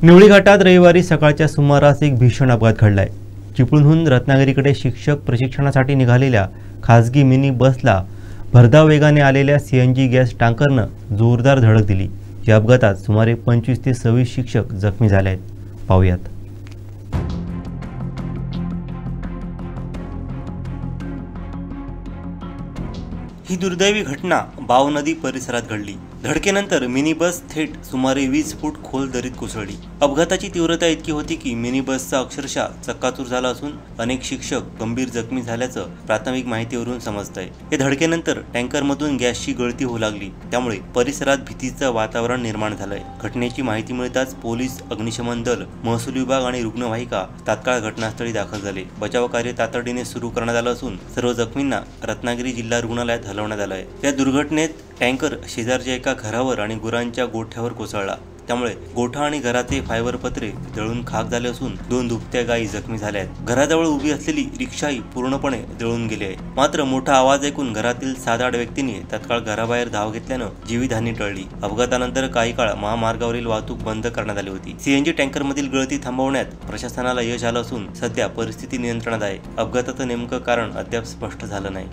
निवळी घाटात रविवारी सकाळच्या सुमारास एक भीषण अपघात घडलाय। चिपळूणहून रत्नागिरीकडे शिक्षक प्रशिक्षणासाठी निघालेल्या खासगी मिनी बसला भरधाव वेगाने आलेल्या सीएनजी गॅस टँकरनं जोरदार धडक दिली। या अपघातात सुमारे 25 ते 26 शिक्षक जखमी झाले आहेत। पाहूयात। ही दुर्दैवी घटना बाव नदी परिसरात घडली। धडकेनंतर मिनी बस थेट सुमारे 20 फूट खोल दरीत कोसळली। अपघाताची तीव्रता इतकी होती की मिनी बसचा अक्षरशः चक्काचूर झाला असून अनेक शिक्षक गंभीर जखमी झाल्याचं प्राथमिक माहितीवरून समजतंय। या धडकेनंतर टँकरमधून गॅसची गळती होऊ लागली, त्यामुळे परिसरात भीतीचं वातावरण निर्माण झालंय। घटनेची माहिती मिळताच पोलीस, अग्निशमन दल, महसूल विभाग आणि रुग्णवाहिका तात्काळ घटनास्थळी दाखल झाले। बचाव कार्य तातडीने सुरू करण्यात आलं असून सर्व जखमींना रत्नागिरी जिल्हा रुग्णालयात हलवण्यात आलं आहे। या दुर्घटनेत टँकर शेजारच्या एका घरावर आणि गुरांच्या गोठ्यावर कोसळला, त्यामुळे गोठा आणि घराचे फायबर पत्रे जळून खाक झाले असून 2 दुभत्या गायी जखमी झाल्या आहेत। घराजवळ उभी असलेली रिक्षाही पूर्णपणे जळून गेली आहे। मात्र मोठा आवाज ऐकून घरातील 7-8 व्यक्तींनी तात्काळ घराबाहेर धाव घेतल्यानं जीवितहानी टळली। अपघातानंतर काही काळ महामार्गावरील वाहतूक बंद करण्यात आली होती। सीएनजी टँकरमधील गळती थांबवण्यात प्रशासनाला यश आलं असून सध्या परिस्थिती नियंत्रणात आहे। अपघाताचं नेमकं कारण अद्याप स्पष्ट झालं नाही।